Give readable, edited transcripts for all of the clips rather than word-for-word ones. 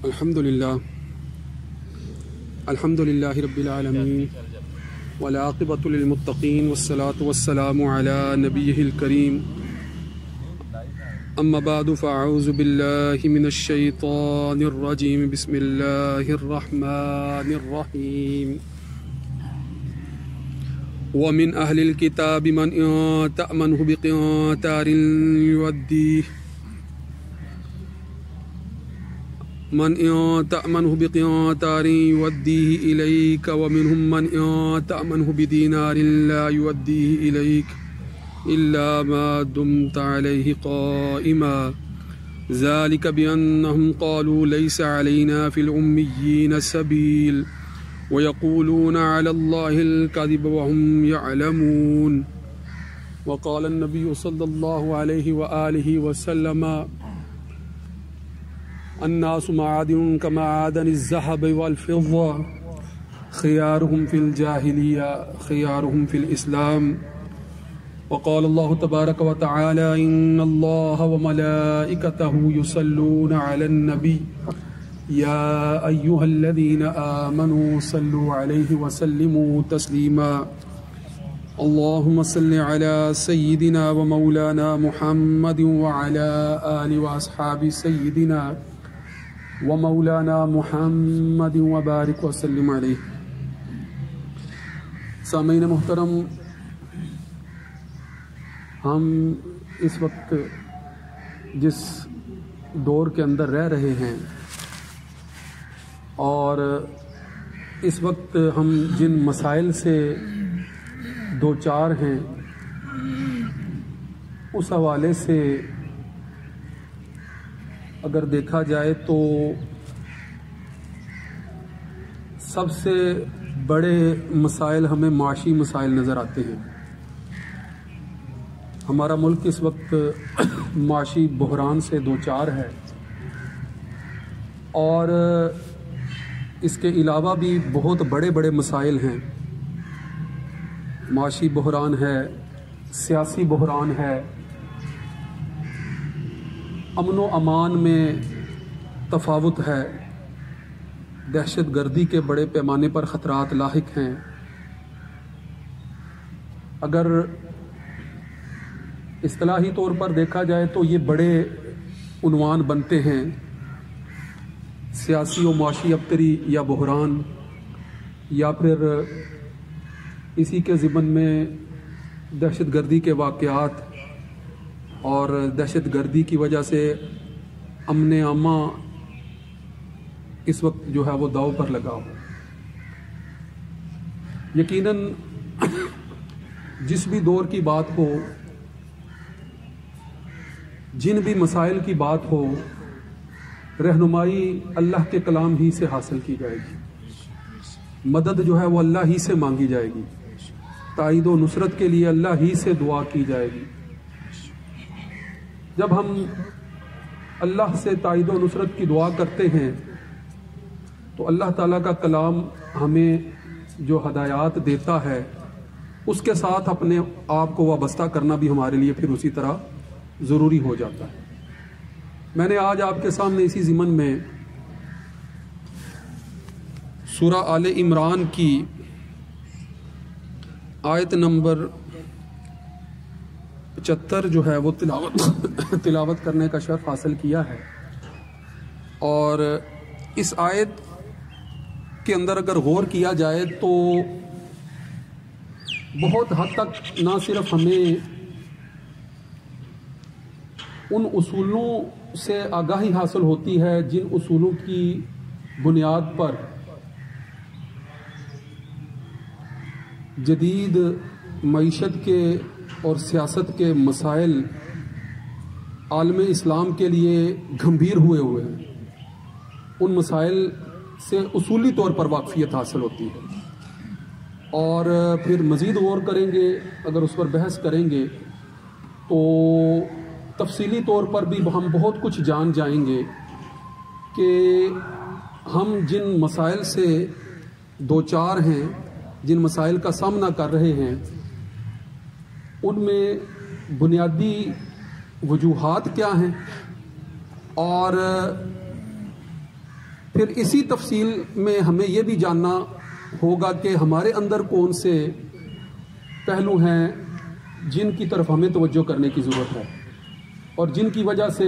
الحمدللہ رب العالمین والعاقبۃ للمتقین والصلاة والسلام علی نبیہ الکریم اما بعد فاعوذ باللہ من الشیطان الرجیم بسم اللہ الرحمن الرحیم ومن اہل الکتاب من تأمنہ بقنطار یؤدیہ إليك ومنهم من تأمنه بدينار لا يؤديه إليك إلا ما دمت عليه قائما ذلك بأنهم قالوا ليس علينا في الأميين سبيل ويقولون على الله الكذب وهم يعلمون وقال النبي صلى الله عليه وآله وسلم الناس معادن كمعادن الذهب والفضة خيارهم في الجاهلية خيارهم في الإسلام وقال الله تبارك وتعالى إن الله وملائكته يصلون على النبي يا أيها الذين آمنوا صلوا عليه وسلموا تسليما اللهم صل على سيدنا ومولانا محمد وعلى آل وأصحاب سيدنا ومولانا محمد وبارک وسلم علیہ۔ سامعین محترم، ہم اس وقت جس دور کے اندر رہ رہے ہیں اور اس وقت ہم جن مسائل سے دوچار ہیں اس حوالے سے اگر دیکھا جائے تو سب سے بڑے مسائل ہمیں معاشی مسائل نظر آتے ہیں۔ ہمارا ملک اس وقت معاشی بحران سے دوچار ہے اور اس کے علاوہ بھی بہت بڑے بڑے مسائل ہیں۔ معاشی بحران ہے، سیاسی بحران ہے، امن و امان میں تفاوت ہے، دہشت گردی کے بڑے پیمانے پر خطرات لاحق ہیں۔ اگر اصطلاحی طور پر دیکھا جائے تو یہ بڑے عنوان بنتے ہیں، سیاسی و معاشی ابتری یا بحران، یا پھر اسی کے ضمن میں دہشت گردی کے واقعات اور دہشت گردی کی وجہ سے امن عامہ اس وقت جو ہے وہ داؤ پر لگا ہو۔ یقیناً جس بھی دور کی بات ہو، جن بھی مسائل کی بات ہو، رہنمائی اللہ کے کلام ہی سے حاصل کی جائے گی، مدد جو ہے وہ اللہ ہی سے مانگی جائے گی، تائید و نصرت کے لیے اللہ ہی سے دعا کی جائے گی۔ جب ہم اللہ سے تائید و نصرت کی دعا کرتے ہیں تو اللہ تعالیٰ کا کلام ہمیں جو ہدایات دیتا ہے اس کے ساتھ اپنے آپ کو وابستہ کرنا بھی ہمارے لیے پھر اسی طرح ضروری ہو جاتا ہے۔ میں نے آج آپ کے سامنے اسی ضمن میں سورہ آل عمران کی آیت نمبر 75 جو ہے وہ تلاوت کرنے کا شرف حاصل کیا ہے، اور اس آیت کے اندر اگر غور کیا جائے تو بہت حد تک نہ صرف ہمیں ان اصولوں سے آگاہی حاصل ہوتی ہے جن اصولوں کی بنیاد پر جدید معیشت کے اور سیاست کے مسائل عالم اسلام کے لیے گھمبیر ہوئے ہیں، ان مسائل سے اصولی طور پر واقفیت حاصل ہوتی ہے، اور پھر مزید غور کریں گے، اگر اس پر بحث کریں گے تو تفصیلی طور پر بھی ہم بہت کچھ جان جائیں گے کہ ہم جن مسائل سے دوچار ہیں، جن مسائل کا سامنا کر رہے ہیں، ان میں بنیادی وجوہات کیا ہیں اور پھر اسی تفصیل میں ہمیں یہ بھی جاننا ہوگا کہ ہمارے اندر کون سے پہلو ہیں جن کی طرف ہمیں توجہ کرنے کی ضرورت ہے اور جن کی وجہ سے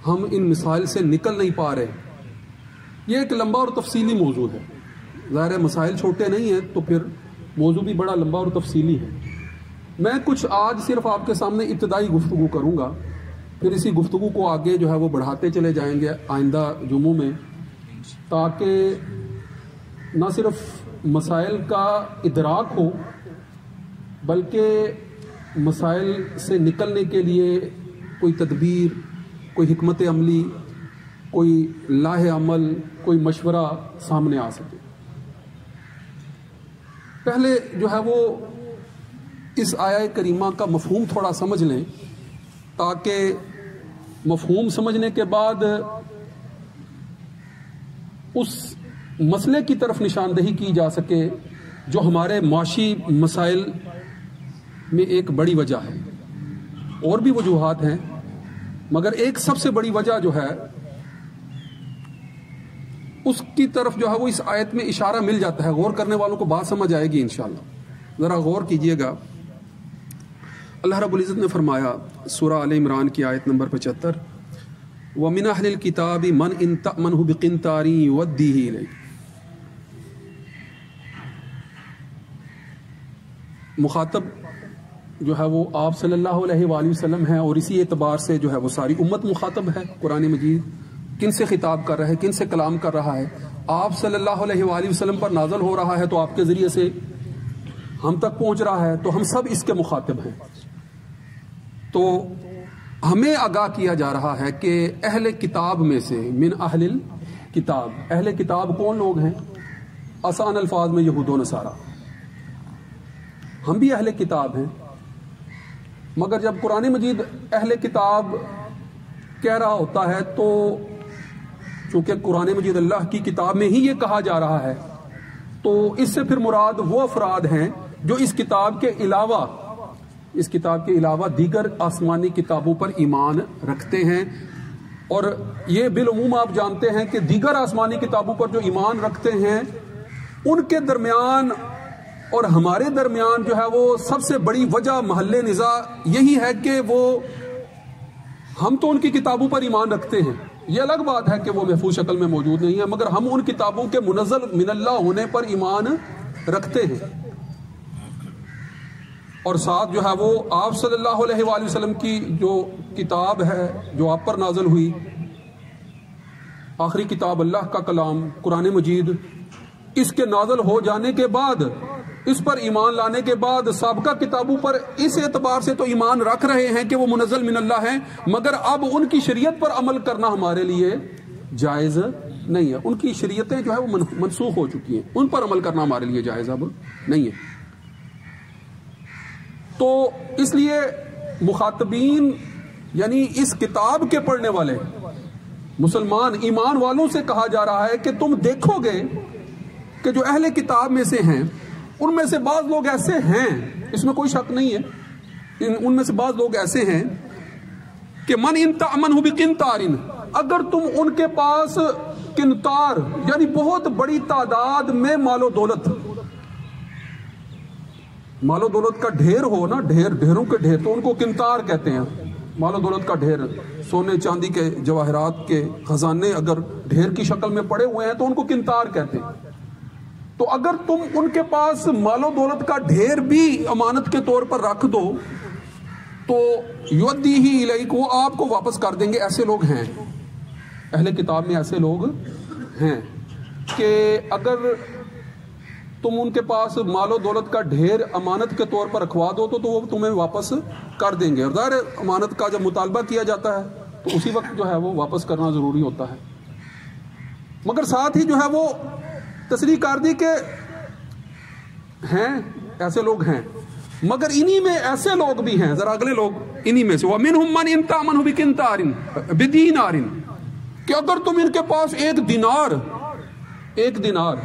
ہم ان مسائل سے نکل نہیں پا رہے. یہ ایک لمبا اور تفصیلی موضوع ہے. ظاہر ہے مسائل چھوٹے نہیں ہیں تو پھر موضوع بھی بڑا لمبا اور تفصیلی ہے. میں کچھ آج صرف آپ کے سامنے ابتدائی گفتگو کروں گا، پھر اسی گفتگو کو آگے جو ہے وہ بڑھاتے چلے جائیں گے آئندہ جمعوں میں، تاکہ نہ صرف مسائل کا ادراک ہو بلکہ مسائل سے نکلنے کے لیے کوئی تدبیر، کوئی حکمت عملی، کوئی لاہ عمل، کوئی مشورہ سامنے آ سکے. پہلے جو ہے وہ اس آیہ کریمہ کا مفہوم تھوڑا سمجھ لیں، تاکہ مفہوم سمجھنے کے بعد اس مسئلے کی طرف نشاندہی کی جا سکے جو ہمارے معاشی مسائل میں ایک بڑی وجہ ہے. اور بھی وجوہات ہیں مگر ایک سب سے بڑی وجہ جو ہے اس کی طرف جو ہے وہ اس آیت میں اشارہ مل جاتا ہے. غور کرنے والوں کو بات سمجھ آئے گی انشاءاللہ. ذرا غور کیجئے گا. اللہ رب العزت نے فرمایا سورہ آل عمران کی آیت نمبر 75، وَمِنْ أَهْلِ الْكِتَابِ مَنْ إِنْ تَأْمَنْهُ بِقِنْطَارٍ يُؤَدِّيهِ إِلَيْكَ. مخاطب جو ہے وہ آپ صلی اللہ علیہ وآلہ وسلم ہے، اور اسی اعتبار سے جو ہے وہ ساری امت مخاطب ہے. قرآن مجید کن سے خطاب کر رہا ہے، کن سے کلام کر رہا ہے؟ آپ صلی اللہ علیہ وآلہ وسلم پر نازل ہو رہا ہے تو آپ کے ذریعے سے ہم تک پہنچ رہا ہے، تو ہم سب اس کے مخاطب ہیں. تو ہمیں آگاہ کیا جا رہا ہے کہ اہل کتاب میں سے، من اہل الکتاب، اہل کتاب کون لوگ ہیں؟ آسان الفاظ میں یہود و نصارہ. ہم بھی اہل کتاب ہیں، مگر جب قرآن مجید اہل کتاب کہہ رہا ہوتا ہے تو چونکہ قرآن مجید اللہ کی کتاب میں ہی یہ کہا جا رہا ہے، تو اس سے پھر مراد وہ افراد ہیں جو اس کتاب کے علاوہ دیگر آسمانی کتابوں پر ایمان رکھتے ہیں. اور یہ بالعموم آپ جانتے ہیں کہ دیگر آسمانی کتابوں پر جو ایمان رکھتے ہیں ان کے درمیان اور ہمارے درمیان جو ہے وہ سب سے بڑی وجہ محل نزاع یہی ہے کہ وہ ہم تو ان کی کتابوں پر ایمان رکھتے ہیں. یہ الگ بات ہے کہ وہ محفوظ شکل میں موجود نہیں ہے، مگر ہم ان کتابوں کے منزل من اللہ ہونے پر ایمان رکھتے ہیں. اور ساتھ جو ہے وہ آپ صلی اللہ علیہ وآلہ وسلم کی جو کتاب ہے جو آپ پر نازل ہوئی، آخری کتاب اللہ کا کلام قرآن مجید، اس کے نازل ہو جانے کے بعد، اس پر ایمان لانے کے بعد سابقہ کتابوں پر اس اعتبار سے تو ایمان رکھ رہے ہیں کہ وہ منزل من اللہ ہیں، مگر اب ان کی شریعت پر عمل کرنا ہمارے لیے جائز نہیں ہے. ان کی شریعتیں جو ہے وہ منسوخ ہو چکی ہیں، ان پر عمل کرنا ہمارے لیے جائز اب نہیں ہے. تو اس لیے مخاطبین یعنی اس کتاب کے پڑھنے والے مسلمان ایمان والوں سے کہا جا رہا ہے کہ تم دیکھو گے کہ جو اہل کتاب میں سے ہیں ان میں سے بعض لوگ ایسے ہیں، اس میں کوئی شک نہیں ہے، ان میں سے بعض لوگ ایسے ہیں کہ من ان تأمنہ بقنطار، اگر تم ان کے پاس قنطار یعنی بہت بڑی تعداد میں مال و دولت کا ڈھیر ہو نا، ڈھیروں کے ڈھیر، تو ان کو قنطار کہتے ہیں. مال و دولت کا ڈھیر، سونے چاندی کے جواہرات کے خزانے اگر ڈھیر کی شکل میں پڑے ہوئے ہیں تو ان کو قنطار کہتے ہیں. تو اگر تم ان کے پاس مال و دولت کا ڈھیر بھی امانت کے طور پر رکھ دو تو یؤدیہ الیک، وہ آپ کو واپس کر دیں گے. ایسے لوگ ہیں اہل کتاب میں، ایسے لوگ ہیں کہ اگر تم ان کے پاس مال و دولت کا ڈھیر امانت کے طور پر رکھوا دو تو وہ تمہیں واپس کر دیں گے. اور ظاہر امانت کا جب مطالبہ کیا جاتا ہے تو اسی وقت جو ہے وہ واپس کرنا ضروری ہوتا ہے. مگر ساتھ ہی جو ہے وہ تصریح کر دی کہ ہیں ایسے لوگ ہیں، مگر انہی میں ایسے لوگ بھی ہیں، ذرا اگلے لوگ انہی میں سے، وَمِنْهُمْ مَنْ إِنْ تَأْمَنْهُ بِقِنْطَارٍ بِدِينَارٍ، کہ اگر تم ان کے پاس ایک دینار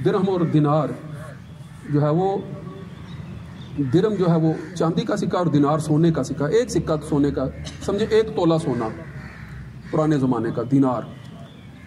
درہم اور دینار جو ہے وہ، درہم جو ہے وہ چاندی کا سکہ اور دینار سونے کا سکہ، ایک سکہ سونے کا، سمجھے ایک تولہ سونا پرانے زمانے کا دینار.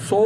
100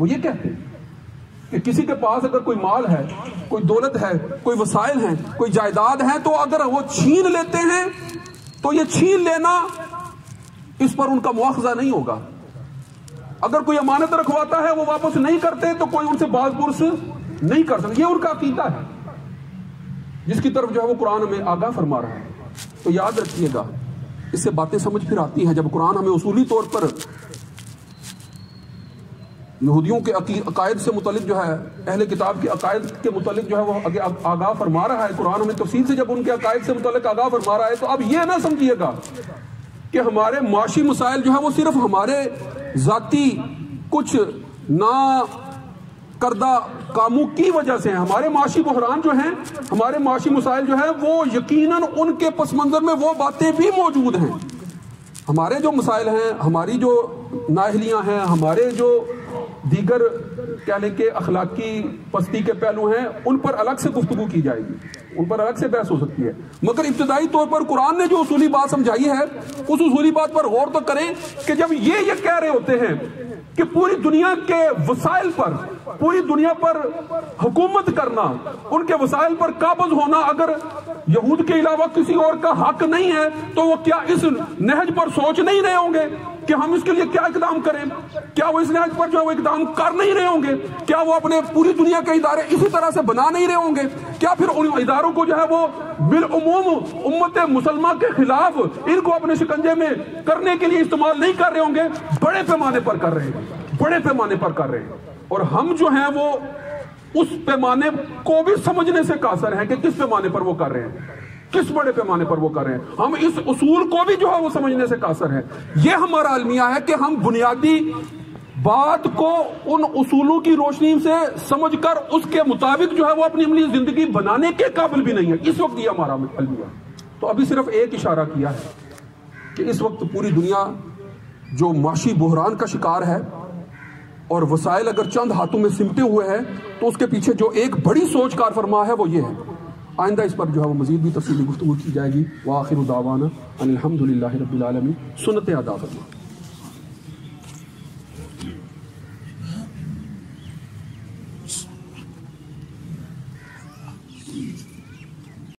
وہ یہ کہتے ہیں کہ کسی کے پاس اگر کوئی مال ہے، کوئی دولت ہے، کوئی وسائل ہیں، کوئی جائیداد ہے، تو اگر وہ چھین لیتے ہیں تو یہ چھین لینا اس پر ان کا مواخذہ نہیں ہوگا. اگر کوئی امانت رکھواتا ہے وہ واپس نہیں کرتے تو کوئی ان سے باز پرس نہیں کر سکتا. یہ ان کا عقیدہ ہے جس کی طرف جو ہے وہ قرآن ہمیں آگاہ فرما رہا ہے. تو یاد رکھیے گا، اس سے باتیں سمجھ پھر آتی ہیں جب قرآن ہمیں اصولی طور پر یہودیوں کے عقائد سے متعلق جو ہے، اہل کتاب کے عقائد کے متعلق جو ہے وہ آگاہ فرما رہا ہے. قرآن ہمیں تفصیل سے جب ان کے عقائد سے متعلق آگاہ فرما رہا ہے تو اب یہ نہ سمجھیے گا کہ ہمارے معاشی مسائل جو ہے وہ صرف ہمارے ذاتی کچھ نا کردہ کاموں کی وجہ سے ہیں. ہمارے معاشی بحران جو ہیں، ہمارے معاشی مسائل جو ہیں، وہ یقیناً ان کے پس منظر میں وہ باتیں بھی موجود ہیں. ہمارے جو مسائل ہیں، ہماری جو نااہلیاں ہیں، ہمارے جو دیگر کہہ لیں کہ اخلاقی پستی کے پہلو ہیں، ان پر الگ سے گفتگو کی جائے گی، ان پر الگ سے بحث ہو سکتی ہے. مگر ابتدائی طور پر قرآن نے جو اصولی بات سمجھائی ہے اس اصولی بات پر غور تو کریں کہ جب یہ کہہ رہے ہوتے ہیں کہ پوری دنیا کے وسائل پر، پوری دنیا پر حکومت کرنا، ان کے وسائل پر قابض ہونا اگر یہود کے علاوہ کسی اور کا حق نہیں ہے تو وہ کیا اس نہج پر سوچ نہیں رہے ہوں گے کہ ہم اس کے لیے کیا اقدام کریں؟ کیا وہ اس نہج پر جو ہے وہ اقدام کر نہیں رہے ہوں گے؟ کیا وہ اپنے پوری دنیا کے ادارے اسی طرح سے بنا نہیں رہے ہوں گے؟ کیا پھر ان اداروں کو جو ہے وہ بالعموم امت مسلمہ کے خلاف ان کو اپنے شکنجے میں کرنے کے لیے استعمال نہیں کر رہے ہوں گے؟ بڑے پیمانے پر کر رہے ہیں، بڑے پیمانے پر کر رہے ہیں. اور ہم جو ہیں وہ اس پیمانے کو بھی سمجھنے سے قاصر ہیں کہ کس پیمانے پر وہ کر رہے ہیں، کس بڑے پیمانے پر وہ کر رہے ہیں. ہم اس اصول کو بھی جو ہے وہ سمجھنے سے قاصر ہیں. یہ ہمارا المیہ ہے کہ ہم بنیادی بات کو ان اصولوں کی روشنی سے سمجھ کر اس کے مطابق جو ہے وہ اپنی عملی زندگی بنانے کے قابل بھی نہیں ہے. اس وقت یہ ہمارا المیہ. تو ابھی صرف ایک اشارہ کیا ہے کہ اس وقت پوری دنیا جو معاشی بحران کا شکار ہے اور وسائل اگر چند ہاتھوں میں سمٹے ہوئے ہیں تو اس کے پیچھے جو ایک بڑی سوچ کار فرما ہے وہ یہ ہے. آئندہ اس پر جو ہے وہ مزید بھی تفصیلی گفتگو کی جائے گی. وآخر دعوانا ان الحمد للہ رب العالمین. سنت ادا فرما.